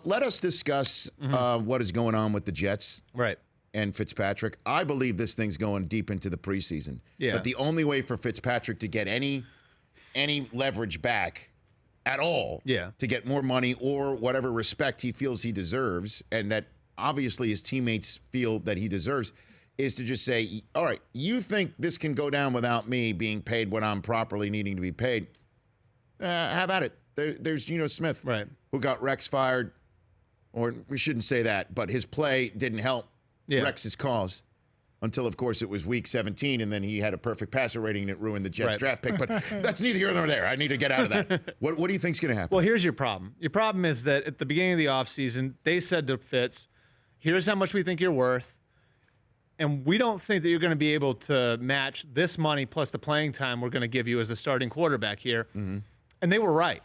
let us discuss what is going on with the Jets. Right. And Fitzpatrick. I believe this thing's going deep into the preseason. Yeah. But the only way for Fitzpatrick to get any leverage back at all, to get more money or whatever respect he feels he deserves, and that obviously his teammates feel that he deserves, is to just say, all right, you think this can go down without me being paid what I'm properly needing to be paid? Have at it. There's Geno Smith, right, who got Rex fired, or we shouldn't say that, but his play didn't help Rex's cause until, of course, it was week 17, and then he had a perfect passer rating that ruined the Jets draft pick. But that's neither here nor there. I need to get out of that. What do you think's going to happen? Well, here's your problem. Your problem is that at the beginning of the offseason, they said to Fitz, here's how much we think you're worth, and we don't think that you're going to be able to match this money plus the playing time we're going to give you as a starting quarterback here. Mm-hmm. And they were right.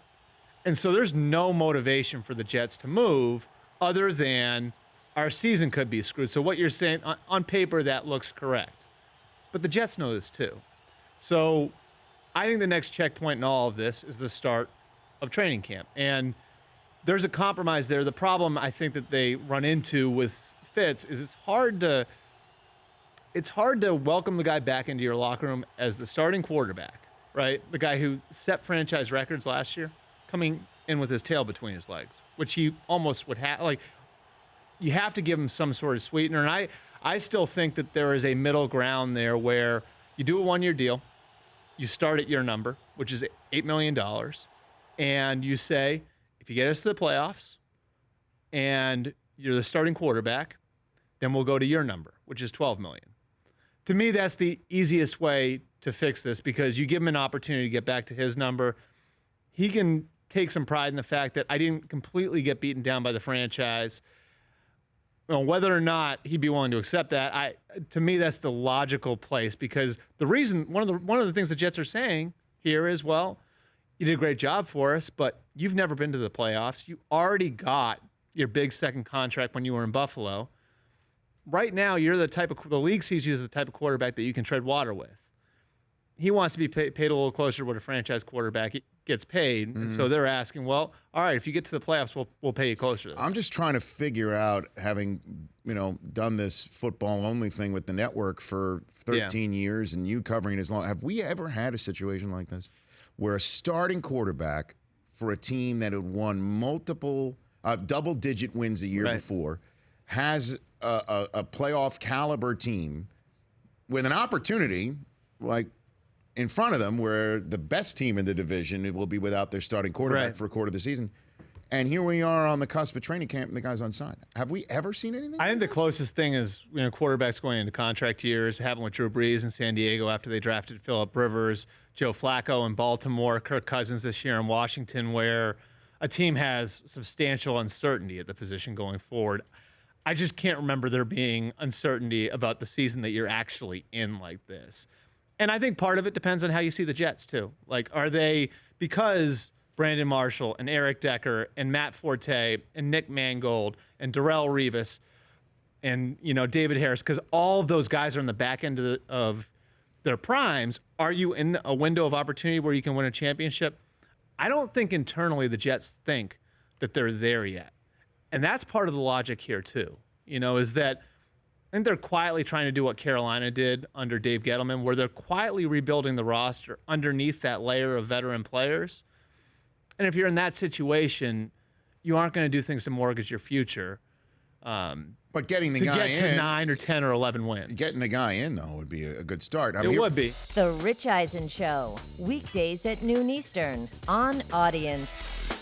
And so there's no motivation for the Jets to move other than our season could be screwed. So what you're saying, on paper, that looks correct. But the Jets know this too. So I think the next checkpoint in all of this is the start of training camp. And there's a compromise there. The problem I think that they run into with Fitz is it's hard to welcome the guy back into your locker room as the starting quarterback, right? The guy who set franchise records last year, coming in with his tail between his legs, which he almost would have. Like, you have to give him some sort of sweetener. And I still think that there is a middle ground there where you do a one-year deal, you start at your number, which is $8 million, and you say, if you get us to the playoffs and you're the starting quarterback, then we'll go to your number, which is $12 million. To me, that's the easiest way to fix this, because you give him an opportunity to get back to his number. He can take some pride in the fact that I didn't completely get beaten down by the franchise. Whether or not he'd be willing to accept that, to me, that's the logical place, because the reason, one of the things the Jets are saying here is, well, you did a great job for us, but you've never been to the playoffs. You already got your big second contract when you were in Buffalo. Right now, you're the league sees you as the type of quarterback that you can tread water with. He wants to be paid a little closer to what a franchise quarterback gets paid. Mm-hmm. And so they're asking, well, all right, if you get to the playoffs, we'll pay you closer to that. I'm just trying to figure out, having done this football-only thing with the network for 13 years and you covering it as long, have we ever had a situation like this where a starting quarterback for a team that had won multiple double-digit wins a year before has a playoff caliber team with an opportunity like in front of them, where the best team in the division will be without their starting quarterback for a quarter of the season, and here we are on the cusp of training camp and the guy's unsigned? Have we ever seen anything? I think the closest thing is quarterbacks going into contract years. It happened with Drew Brees in San Diego after they drafted Phillip Rivers, Joe Flacco in Baltimore, Kirk Cousins this year in Washington, where a team has substantial uncertainty at the position going forward. I just can't remember there being uncertainty about the season that you're actually in like this. And I think part of it depends on how you see the Jets, too. Like, are they, because Brandon Marshall and Eric Decker and Matt Forte and Nick Mangold and Darrelle Revis and, David Harris, because all of those guys are in the back end of their primes, are you in a window of opportunity where you can win a championship? I don't think internally the Jets think that they're there yet. And that's part of the logic here, too, is that I think they're quietly trying to do what Carolina did under Dave Gettleman, where they're quietly rebuilding the roster underneath that layer of veteran players. And if you're in that situation, you aren't going to do things to mortgage your future. But getting the guy in, to 9 or 10 or 11 wins. Getting the guy in, though, would be a good start. It would be. The Rich Eisen Show, weekdays at noon Eastern on Audience.